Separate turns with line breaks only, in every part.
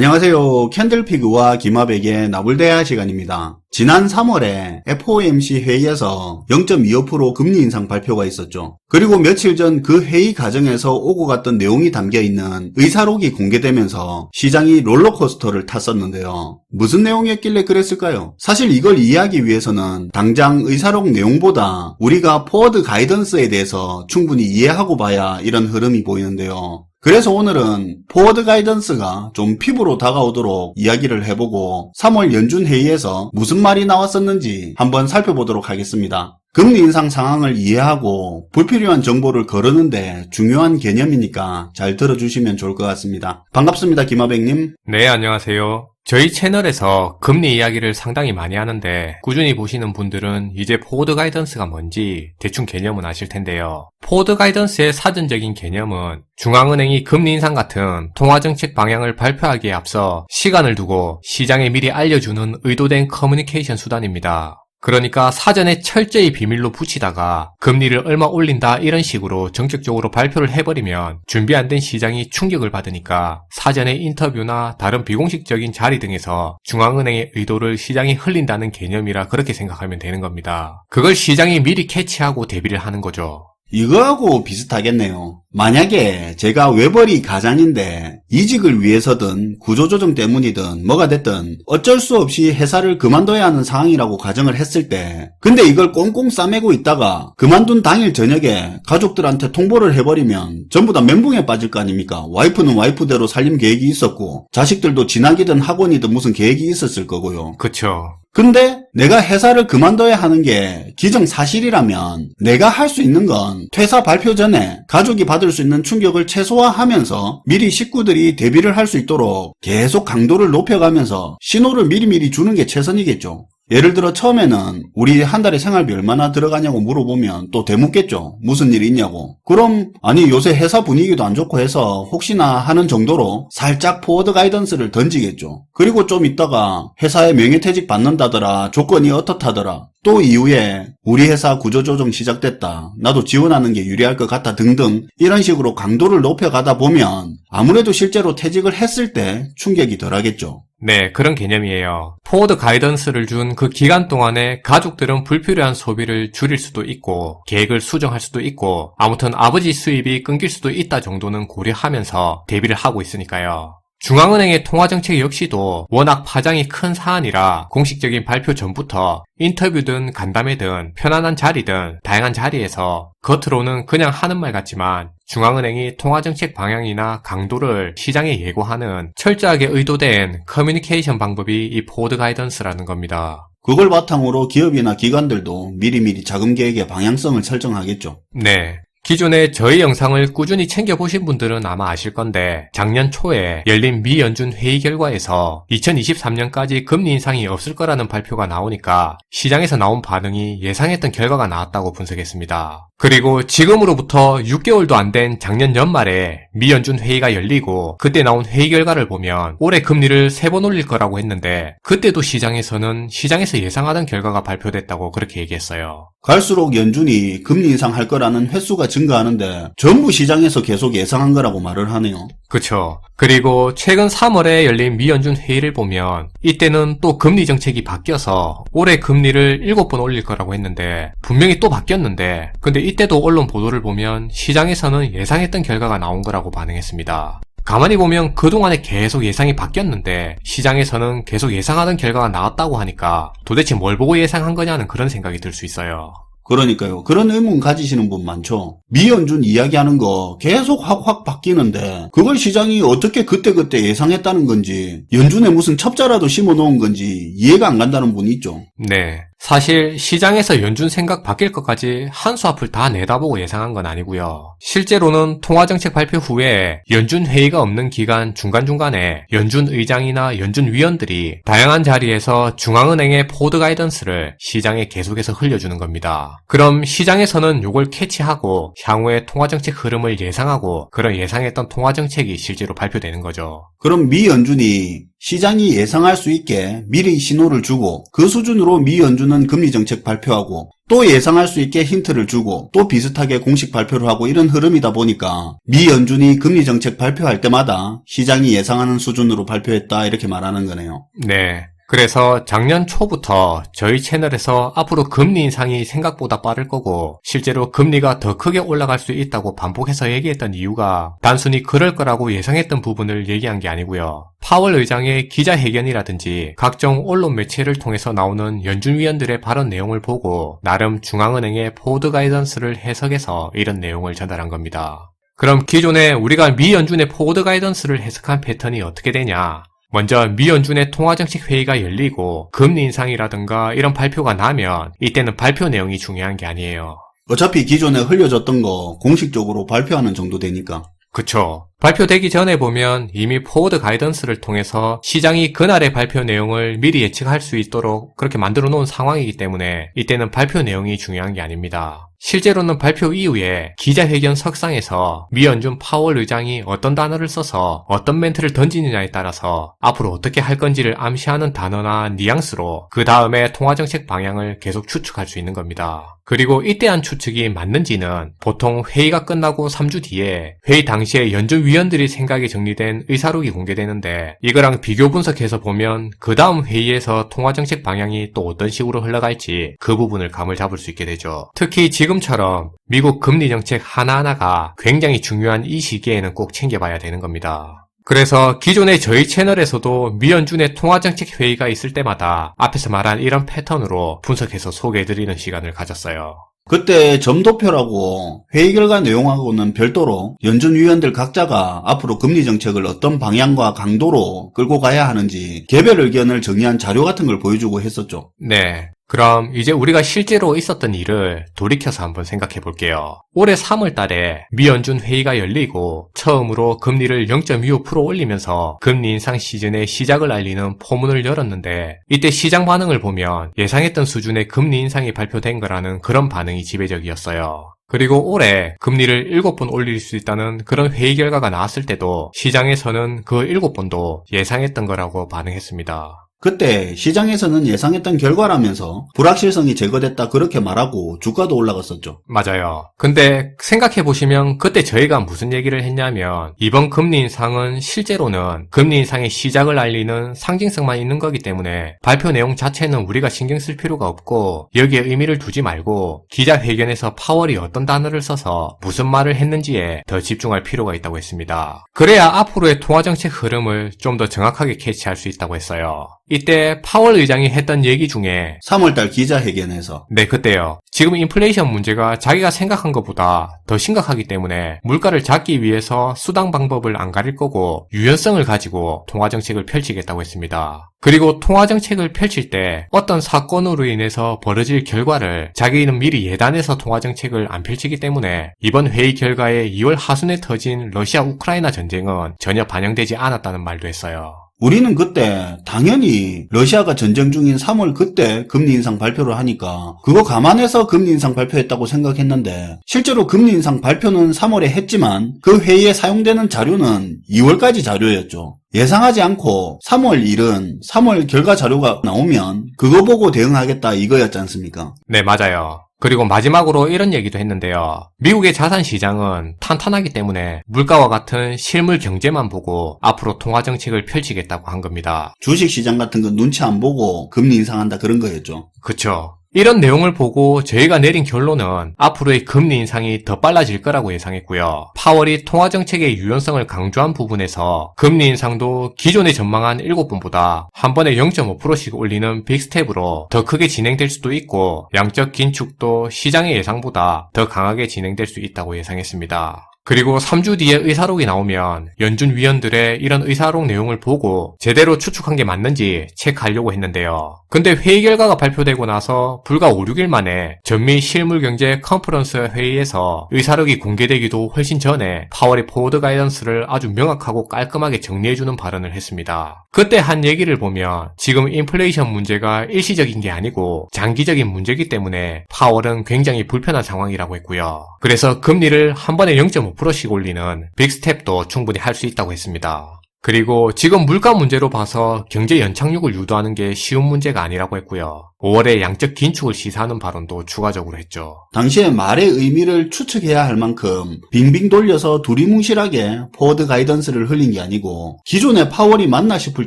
안녕하세요. 캔들피그와 김하백의 나불대화 시간입니다. 지난 3월에 FOMC 회의에서 0.25% 금리 인상 발표가 있었죠. 그리고 며칠 전 그 회의 과정에서 오고 갔던 내용이 담겨있는 의사록이 공개되면서 시장이 롤러코스터를 탔었는데요. 무슨 내용이었길래 그랬을까요? 사실 이걸 이해하기 위해서는 당장 의사록 내용보다 우리가 포워드 가이던스에 대해서 충분히 이해하고 봐야 이런 흐름이 보이는데요. 그래서 오늘은 포워드 가이던스가 좀 피부로 다가오도록 이야기를 해보고 3월 연준 회의에서 무슨 말이 나왔었는지 한번 살펴보도록 하겠습니다. 금리 인상 상황을 이해하고 불필요한 정보를 거르는데 중요한 개념이니까 잘 들어주시면 좋을 것 같습니다. 반갑습니다, 김하백님.
네, 안녕하세요. 저희 채널에서 금리 이야기를 상당히 많이 하는데 꾸준히 보시는 분들은 이제 포워드 가이던스가 뭔지 대충 개념은 아실 텐데요. 포워드 가이던스의 사전적인 개념은 중앙은행이 금리 인상 같은 통화정책 방향을 발표하기에 앞서 시간을 두고 시장에 미리 알려주는 의도된 커뮤니케이션 수단입니다. 그러니까 사전에 철저히 비밀로 붙이다가 금리를 얼마 올린다 이런 식으로 정책적으로 발표를 해버리면 준비 안 된 시장이 충격을 받으니까 사전에 인터뷰나 다른 비공식적인 자리 등에서 중앙은행의 의도를 시장이 흘린다는 개념이라 그렇게 생각하면 되는 겁니다. 그걸 시장이 미리 캐치하고 대비를 하는 거죠.
이거하고 비슷하겠네요. 만약에 제가 외벌이 가장인데 이직을 위해서든 구조조정 때문이든 뭐가 됐든 어쩔 수 없이 회사를 그만둬야 하는 상황이라고 가정을 했을 때, 근데 이걸 꽁꽁 싸매고 있다가 그만둔 당일 저녁에 가족들한테 통보를 해버리면 전부 다 멘붕에 빠질 거 아닙니까? 와이프는 와이프대로 살림 계획이 있었고 자식들도 진학이든 학원이든 무슨 계획이 있었을 거고요.
그쵸.
근데 내가 회사를 그만둬야 하는 게 기정사실이라면 내가 할 수 있는 건 퇴사 발표 전에 가족이 받을 수 있는 충격을 최소화하면서 미리 식구들이 대비를 할 수 있도록 계속 강도를 높여가면서 신호를 미리미리 주는 게 최선이겠죠. 예를 들어 처음에는 우리 한 달에 생활비 얼마나 들어가냐고 물어보면 또 대묻겠죠. 무슨 일이 있냐고. 그럼 아니 요새 회사 분위기도 안 좋고 해서 혹시나 하는 정도로 살짝 포워드 가이던스를 던지겠죠. 그리고 좀 있다가 회사에 명예퇴직 받는다더라, 조건이 어떻다더라, 또 이후에 우리 회사 구조조정 시작됐다, 나도 지원하는 게 유리할 것 같다 등등 이런 식으로 강도를 높여가다 보면 아무래도 실제로 퇴직을 했을 때 충격이 덜하겠죠.
네, 그런 개념이에요. 포워드 가이던스를 준 그 기간 동안에 가족들은 불필요한 소비를 줄일 수도 있고 계획을 수정할 수도 있고 아무튼 아버지 수입이 끊길 수도 있다 정도는 고려하면서 대비를 하고 있으니까요. 중앙은행의 통화정책 역시도 워낙 파장이 큰 사안이라 공식적인 발표 전부터 인터뷰든 간담회든 편안한 자리든 다양한 자리에서 겉으로는 그냥 하는 말 같지만 중앙은행이 통화정책 방향이나 강도를 시장에 예고하는 철저하게 의도된 커뮤니케이션 방법이 이 포워드 가이던스라는 겁니다.
그걸 바탕으로 기업이나 기관들도 미리미리 자금 계획의 방향성을 설정하겠죠.
네. 기존에 저희 영상을 꾸준히 챙겨보신 분들은 아마 아실 건데 작년 초에 열린 미 연준 회의 결과에서 2023년까지 금리 인상이 없을 거라는 발표가 나오니까 시장에서 나온 반응이 예상했던 결과가 나왔다고 분석했습니다. 그리고 지금으로부터 6개월도 안 된 작년 연말에 미 연준 회의가 열리고 그때 나온 회의 결과를 보면 올해 금리를 3번 올릴 거라고 했는데 그때도 시장에서 예상하던 결과가 발표됐다고 그렇게 얘기했어요.
갈수록 연준이 금리 인상할 거라는 횟수가 증가하는데 전부 시장에서 계속 예상한 거라고 말을 하네요.
그쵸. 그리고 최근 3월에 열린 미 연준 회의를 보면 이때는 또 금리 정책이 바뀌어서 올해 금리를 7번 올릴 거라고 했는데 분명히 또 바뀌었는데 근데 이때도 언론 보도를 보면 시장에서는 예상했던 결과가 나온 거라고 반응했습니다. 가만히 보면 그동안에 계속 예상이 바뀌었는데 시장에서는 계속 예상하던 결과가 나왔다고 하니까 도대체 뭘 보고 예상한 거냐는 그런 생각이 들 수 있어요.
그러니까요. 그런 의문 가지시는 분 많죠. 미 연준 이야기하는 거 계속 확 바뀌는데 그걸 시장이 어떻게 그때그때 예상했다는 건지, 연준에 무슨 첩자라도 심어놓은 건지 이해가 안 간다는 분이 있죠.
네. 사실 시장에서 연준 생각 바뀔 것까지 한 수 앞을 다 내다보고 예상한 건 아니고요. 실제로는 통화정책 발표 후에 연준 회의가 없는 기간 중간중간에 연준 의장이나 연준 위원들이 다양한 자리에서 중앙은행의 포워드 가이던스를 시장에 계속해서 흘려주는 겁니다. 그럼 시장에서는 요걸 캐치하고 향후의 통화정책 흐름을 예상하고 그런 예상했던 통화정책이 실제로 발표되는 거죠.
그럼 미 연준이 시장이 예상할 수 있게 미리 신호를 주고 그 수준으로 미 연준은 금리 정책 발표하고 또 예상할 수 있게 힌트를 주고 또 비슷하게 공식 발표를 하고 이런 흐름이다 보니까 미 연준이 금리 정책 발표할 때마다 시장이 예상하는 수준으로 발표했다 이렇게 말하는 거네요.
네. 그래서 작년 초부터 저희 채널에서 앞으로 금리 인상이 생각보다 빠를 거고 실제로 금리가 더 크게 올라갈 수 있다고 반복해서 얘기했던 이유가 단순히 그럴 거라고 예상했던 부분을 얘기한 게 아니고요. 파월 의장의 기자회견이라든지 각종 언론 매체를 통해서 나오는 연준 위원들의 발언 내용을 보고 나름 중앙은행의 포워드 가이던스를 해석해서 이런 내용을 전달한 겁니다. 그럼 기존에 우리가 미 연준의 포워드 가이던스를 해석한 패턴이 어떻게 되냐? 먼저 미 연준의 통화정책 회의가 열리고 금리 인상이라든가 이런 발표가 나면 이때는 발표 내용이 중요한 게 아니에요.
어차피 기존에 흘려졌던 거 공식적으로 발표하는 정도 되니까.
그쵸. 발표되기 전에 보면 이미 포워드 가이던스를 통해서 시장이 그날의 발표 내용을 미리 예측할 수 있도록 그렇게 만들어 놓은 상황이기 때문에 이때는 발표 내용이 중요한 게 아닙니다. 실제로는 발표 이후에 기자회견 석상에서 미 연준 파월 의장이 어떤 단어를 써서 어떤 멘트를 던지느냐에 따라서 앞으로 어떻게 할 건지를 암시하는 단어나 뉘앙스로 그 다음에 통화정책 방향을 계속 추측할 수 있는 겁니다. 그리고 이때 한 추측이 맞는지는 보통 회의가 끝나고 3주 뒤에 회의 당시에 연준 위원들이 생각이 정리된 의사록이 공개되는데 이거랑 비교 분석해서 보면 그 다음 회의에서 통화정책 방향이 또 어떤 식으로 흘러갈지 그 부분을 감을 잡을 수 있게 되죠. 특히 지금처럼 미국 금리 정책 하나하나가 굉장히 중요한 이 시기에는 꼭 챙겨봐야 되는 겁니다. 그래서 기존의 저희 채널에서도 미 연준의 통화정책 회의가 있을 때마다 앞에서 말한 이런 패턴으로 분석해서 소개해드리는 시간을 가졌어요.
그때 점도표라고 회의 결과 내용하고는 별도로 연준 위원들 각자가 앞으로 금리 정책을 어떤 방향과 강도로 끌고 가야 하는지 개별 의견을 정의한 자료 같은 걸 보여주고 했었죠.
네. 그럼 이제 우리가 실제로 있었던 일을 돌이켜서 한번 생각해 볼게요. 올해 3월 달에 미 연준 회의가 열리고 처음으로 금리를 0.25% 올리면서 금리 인상 시즌의 시작을 알리는 포문을 열었는데 이때 시장 반응을 보면 예상했던 수준의 금리 인상이 발표된 거라는 그런 반응이 지배적이었어요. 그리고 올해 금리를 7번 올릴 수 있다는 그런 회의 결과가 나왔을 때도 시장에서는 그 7번도 예상했던 거라고 반응했습니다.
그때 시장에서는 예상했던 결과라면서 불확실성이 제거됐다 그렇게 말하고 주가도 올라갔었죠.
맞아요. 근데 생각해보시면 그때 저희가 무슨 얘기를 했냐면 이번 금리 인상은 실제로는 금리 인상의 시작을 알리는 상징성만 있는 거기 때문에 발표 내용 자체는 우리가 신경 쓸 필요가 없고 여기에 의미를 두지 말고 기자회견에서 파월이 어떤 단어를 써서 무슨 말을 했는지에 더 집중할 필요가 있다고 했습니다. 그래야 앞으로의 통화정책 흐름을 좀 더 정확하게 캐치할 수 있다고 했어요. 이때 파월 의장이 했던 얘기 중에
3월달 기자회견에서
네, 그때요. 지금 인플레이션 문제가 자기가 생각한 것보다 더 심각하기 때문에 물가를 잡기 위해서 수당 방법을 안 가릴 거고 유연성을 가지고 통화정책을 펼치겠다고 했습니다. 그리고 통화정책을 펼칠 때 어떤 사건으로 인해서 벌어질 결과를 자기는 미리 예단해서 통화정책을 안 펼치기 때문에 이번 회의 결과에 2월 하순에 터진 러시아 우크라이나 전쟁은 전혀 반영되지 않았다는 말도 했어요.
우리는 그때 당연히 러시아가 전쟁 중인 3월 그때 금리 인상 발표를 하니까 그거 감안해서 금리 인상 발표했다고 생각했는데 실제로 금리 인상 발표는 3월에 했지만 그 회의에 사용되는 자료는 2월까지 자료였죠. 예상하지 않고 3월 1은 3월 결과 자료가 나오면 그거 보고 대응하겠다 이거였지 않습니까?
네, 맞아요. 그리고 마지막으로 이런 얘기도 했는데요. 미국의 자산 시장은 탄탄하기 때문에 물가와 같은 실물 경제만 보고 앞으로 통화정책을 펼치겠다고 한 겁니다.
주식시장 같은 거 눈치 안 보고 금리 인상한다 그런 거였죠.
그쵸. 이런 내용을 보고 저희가 내린 결론은 앞으로의 금리 인상이 더 빨라질 거라고 예상했고요. 파월이 통화정책의 유연성을 강조한 부분에서 금리 인상도 기존에 전망한 7번보다 한 번에 0.5%씩 올리는 빅스텝으로 더 크게 진행될 수도 있고 양적 긴축도 시장의 예상보다 더 강하게 진행될 수 있다고 예상했습니다. 그리고 3주 뒤에 의사록이 나오면 연준 위원들의 이런 의사록 내용을 보고 제대로 추측한 게 맞는지 체크하려고 했는데요. 근데 회의 결과가 발표되고 나서 불과 5, 6일 만에 전미 실물경제 컨퍼런스 회의에서 의사록이 공개되기도 훨씬 전에 파월의 포워드 가이던스를 아주 명확하고 깔끔하게 정리해주는 발언을 했습니다. 그때 한 얘기를 보면 지금 인플레이션 문제가 일시적인 게 아니고 장기적인 문제이기 때문에 파월은 굉장히 불편한 상황이라고 했고요. 그래서 금리를 한 번에 0.5%씩 올리는 빅스텝도 충분히 할 수 있다고 했습니다. 그리고 지금 물가 문제로 봐서 경제 연착륙을 유도하는 게 쉬운 문제가 아니라고 했고요. 5월에 양적 긴축을 시사하는 발언도 추가적으로 했죠.
당시에 말의 의미를 추측해야 할 만큼 빙빙 돌려서 두리뭉실하게 포워드 가이던스를 흘린 게 아니고 기존의 파월이 맞나 싶을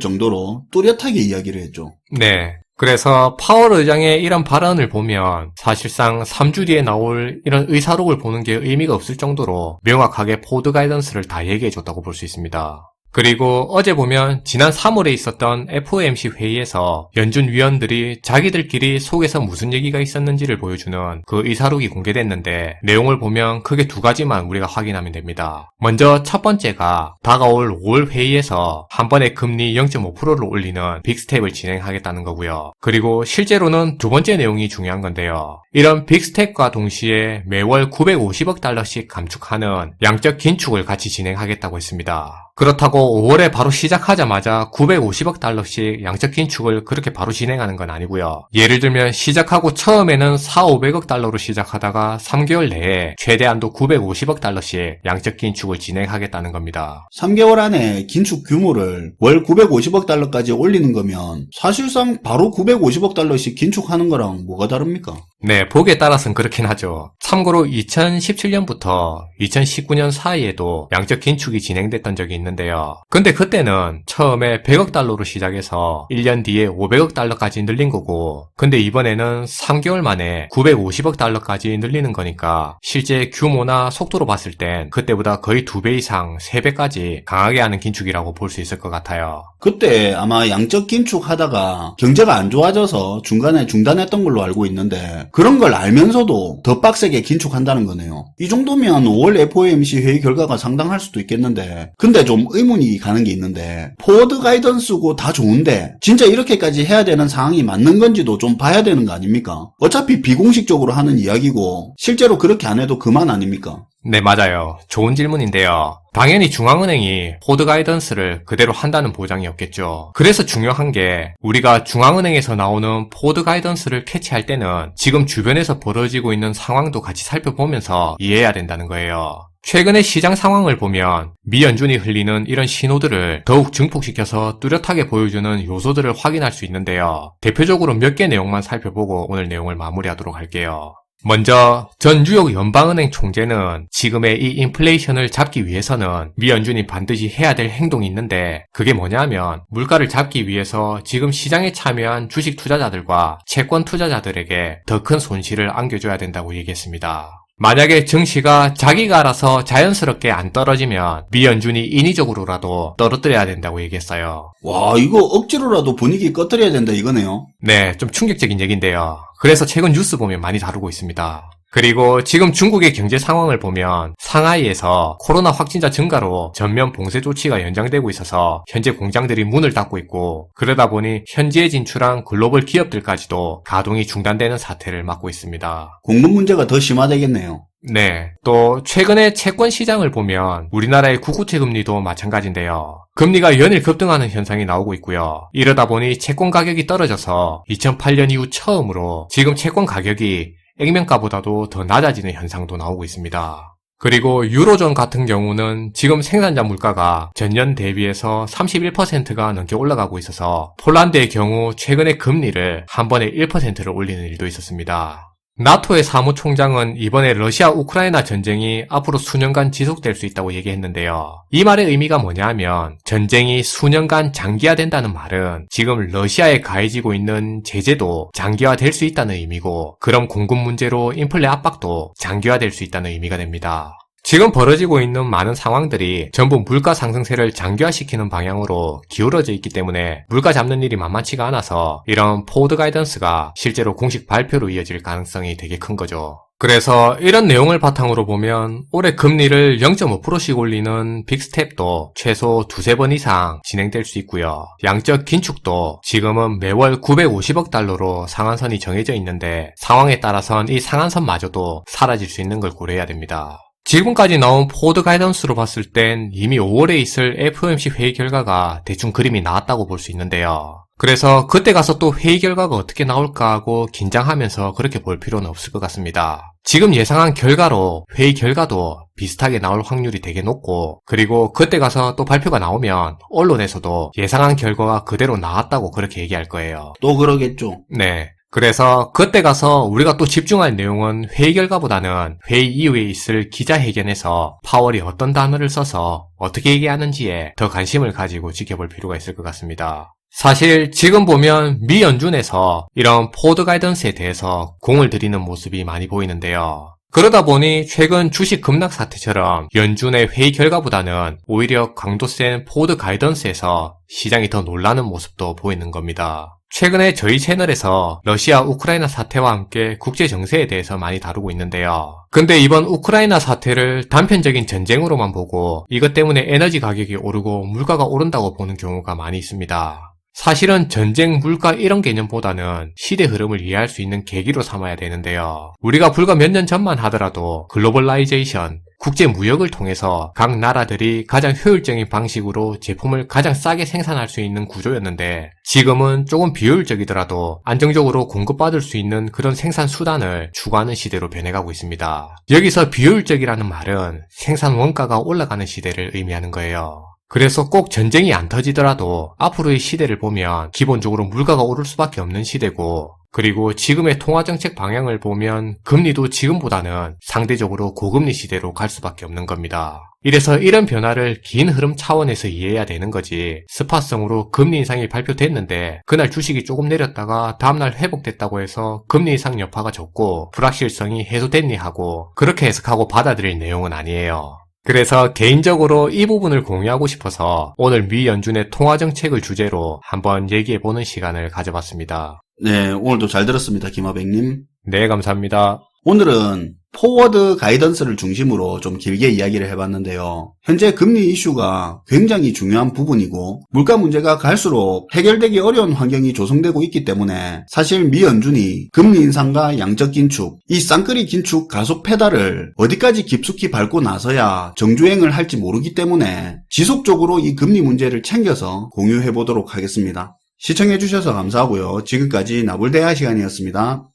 정도로 뚜렷하게 이야기를 했죠.
네. 그래서 파월 의장의 이런 발언을 보면 사실상 3주 뒤에 나올 이런 의사록을 보는 게 의미가 없을 정도로 명확하게 포워드 가이던스를 다 얘기해줬다고 볼 수 있습니다. 그리고 어제 보면 지난 3월에 있었던 FOMC 회의에서 연준 위원들이 자기들끼리 속에서 무슨 얘기가 있었는지를 보여주는 그 의사록이 공개됐는데 내용을 보면 크게 두 가지만 우리가 확인하면 됩니다. 먼저 첫 번째가 다가올 5월 회의에서 한 번에 금리 0.5%를 올리는 빅스텝을 진행하겠다는 거고요. 그리고 실제로는 두 번째 내용이 중요한 건데요. 이런 빅스텝과 동시에 매월 950억 달러씩 감축하는 양적 긴축을 같이 진행하겠다고 했습니다. 그렇다고 5월에 바로 시작하자마자 950억 달러씩 양적 긴축을 그렇게 바로 진행하는 건 아니고요. 예를 들면 시작하고 처음에는 4,500억 달러로 시작하다가 3개월 내에 최대한도 950억 달러씩 양적 긴축을 진행하겠다는 겁니다.
3개월 안에 긴축 규모를 월 950억 달러까지 올리는 거면 사실상 바로 950억 달러씩 긴축하는 거랑 뭐가 다릅니까?
네, 보기에 따라서는 그렇긴 하죠. 참고로 2017년부터 2019년 사이에도 양적 긴축이 진행됐던 적이 있는데요. 근데 그때는 처음에 100억 달러로 시작해서 1년 뒤에 500억 달러까지 늘린 거고, 근데 이번에는 3개월 만에 950억 달러까지 늘리는 거니까 실제 규모나 속도로 봤을 땐 그때보다 거의 2배 이상, 3배까지 강하게 하는 긴축이라고 볼 수 있을 것 같아요.
그때 아마 양적 긴축 하다가 경제가 안 좋아져서 중간에 중단했던 걸로 알고 있는데 그런 걸 알면서도 더 빡세게 긴축한다는 거네요. 이 정도면 5월 FOMC 회의 결과가 상당할 수도 있겠는데 근데 좀 의문이 가는 게 있는데 포워드 가이던스고 다 좋은데 진짜 이렇게까지 해야 되는 상황이 맞는 건지도 좀 봐야 되는 거 아닙니까? 어차피 비공식적으로 하는 이야기고 실제로 그렇게 안 해도 그만 아닙니까?
네, 맞아요. 좋은 질문인데요. 당연히 중앙은행이 포워드 가이던스를 그대로 한다는 보장이 없겠죠. 그래서 중요한 게 우리가 중앙은행에서 나오는 포워드 가이던스를 캐치할 때는 지금 주변에서 벌어지고 있는 상황도 같이 살펴보면서 이해해야 된다는 거예요. 최근의 시장 상황을 보면 미 연준이 흘리는 이런 신호들을 더욱 증폭시켜서 뚜렷하게 보여주는 요소들을 확인할 수 있는데요. 대표적으로 몇 개 내용만 살펴보고 오늘 내용을 마무리하도록 할게요. 먼저 전 뉴욕 연방은행 총재는 지금의 이 인플레이션을 잡기 위해서는 미 연준이 반드시 해야 될 행동이 있는데 그게 뭐냐면 물가를 잡기 위해서 지금 시장에 참여한 주식 투자자들과 채권 투자자들에게 더 큰 손실을 안겨줘야 된다고 얘기했습니다. 만약에 증시가 자기가 알아서 자연스럽게 안 떨어지면 미 연준이 인위적으로라도 떨어뜨려야 된다고 얘기했어요.
와, 이거 억지로라도 분위기 꺼뜨려야 된다 이거네요.
네, 좀 충격적인 얘기인데요. 그래서 최근 뉴스 보면 많이 다루고 있습니다. 그리고 지금 중국의 경제 상황을 보면 상하이에서 코로나 확진자 증가로 전면 봉쇄 조치가 연장되고 있어서 현재 공장들이 문을 닫고 있고 그러다 보니 현지에 진출한 글로벌 기업들까지도 가동이 중단되는 사태를 맞고 있습니다.
공급 문제가 더 심화되겠네요.
네, 또 최근에 채권 시장을 보면 우리나라의 국고채 금리도 마찬가지인데요. 금리가 연일 급등하는 현상이 나오고 있고요. 이러다 보니 채권 가격이 떨어져서 2008년 이후 처음으로 지금 채권 가격이 액면가보다도 더 낮아지는 현상도 나오고 있습니다. 그리고 유로존 같은 경우는 지금 생산자 물가가 전년 대비해서 31%가 넘게 올라가고 있어서 폴란드의 경우 최근에 금리를 한 번에 1%를 올리는 일도 있었습니다. 나토의 사무총장은 이번에 러시아 우크라이나 전쟁이 앞으로 수년간 지속될 수 있다고 얘기했는데요. 이 말의 의미가 뭐냐면 전쟁이 수년간 장기화된다는 말은 지금 러시아에 가해지고 있는 제재도 장기화될 수 있다는 의미고 그럼 공급 문제로 인플레 압박도 장기화될 수 있다는 의미가 됩니다. 지금 벌어지고 있는 많은 상황들이 전부 물가 상승세를 장기화시키는 방향으로 기울어져 있기 때문에 물가 잡는 일이 만만치가 않아서 이런 포워드 가이던스가 실제로 공식 발표로 이어질 가능성이 되게 큰 거죠. 그래서 이런 내용을 바탕으로 보면 올해 금리를 0.5%씩 올리는 빅스텝도 최소 2-3번 이상 진행될 수 있고요. 양적 긴축도 지금은 매월 950억 달러로 상한선이 정해져 있는데 상황에 따라선 이 상한선마저도 사라질 수 있는 걸 고려해야 됩니다. 지금까지 나온 포워드 가이던스로 봤을 땐 이미 5월에 있을 FOMC 회의 결과가 대충 그림이 나왔다고 볼 수 있는데요. 그래서 그때 가서 또 회의 결과가 어떻게 나올까 하고 긴장하면서 그렇게 볼 필요는 없을 것 같습니다. 지금 예상한 결과로 회의 결과도 비슷하게 나올 확률이 되게 높고, 그리고 그때 가서 또 발표가 나오면 언론에서도 예상한 결과가 그대로 나왔다고 그렇게 얘기할 거예요.
또 그러겠죠.
네. 그래서 그때 가서 우리가 또 집중할 내용은 회의 결과보다는 회의 이후에 있을 기자회견에서 파월이 어떤 단어를 써서 어떻게 얘기하는지에 더 관심을 가지고 지켜볼 필요가 있을 것 같습니다. 사실 지금 보면 미 연준에서 이런 포워드 가이던스에 대해서 공을 들이는 모습이 많이 보이는데요. 그러다 보니 최근 주식 급락 사태처럼 연준의 회의 결과보다는 오히려 강도 센 포워드 가이던스에서 시장이 더 놀라는 모습도 보이는 겁니다. 최근에 저희 채널에서 러시아 우크라이나 사태와 함께 국제 정세에 대해서 많이 다루고 있는데요. 근데 이번 우크라이나 사태를 단편적인 전쟁으로만 보고 이것 때문에 에너지 가격이 오르고 물가가 오른다고 보는 경우가 많이 있습니다. 사실은 전쟁, 물가 이런 개념보다는 시대 흐름을 이해할 수 있는 계기로 삼아야 되는데요. 우리가 불과 몇 년 전만 하더라도 글로벌라이제이션, 국제 무역을 통해서 각 나라들이 가장 효율적인 방식으로 제품을 가장 싸게 생산할 수 있는 구조였는데, 지금은 조금 비효율적이더라도 안정적으로 공급받을 수 있는 그런 생산 수단을 추구하는 시대로 변해가고 있습니다. 여기서 비효율적이라는 말은 생산 원가가 올라가는 시대를 의미하는 거예요. 그래서 꼭 전쟁이 안 터지더라도 앞으로의 시대를 보면 기본적으로 물가가 오를 수밖에 없는 시대고, 그리고 지금의 통화정책 방향을 보면 금리도 지금보다는 상대적으로 고금리 시대로 갈 수밖에 없는 겁니다. 이래서 이런 변화를 긴 흐름 차원에서 이해해야 되는 거지, 스팟성으로 금리 인상이 발표됐는데 그날 주식이 조금 내렸다가 다음날 회복됐다고 해서 금리 인상 여파가 적고 불확실성이 해소됐니 하고 그렇게 해석하고 받아들일 내용은 아니에요. 그래서 개인적으로 이 부분을 공유하고 싶어서 오늘 미 연준의 통화정책을 주제로 한번 얘기해보는 시간을 가져봤습니다.
네, 오늘도 잘 들었습니다, 김하백님.
네, 감사합니다.
오늘은 포워드 가이던스를 중심으로 좀 길게 이야기를 해봤는데요. 현재 금리 이슈가 굉장히 중요한 부분이고 물가 문제가 갈수록 해결되기 어려운 환경이 조성되고 있기 때문에 사실 미 연준이 금리 인상과 양적 긴축, 이 쌍끌이 긴축 가속 페달을 어디까지 깊숙이 밟고 나서야 정주행을 할지 모르기 때문에 지속적으로 이 금리 문제를 챙겨서 공유해보도록 하겠습니다. 시청해주셔서 감사하고요. 지금까지 나불대화 시간이었습니다.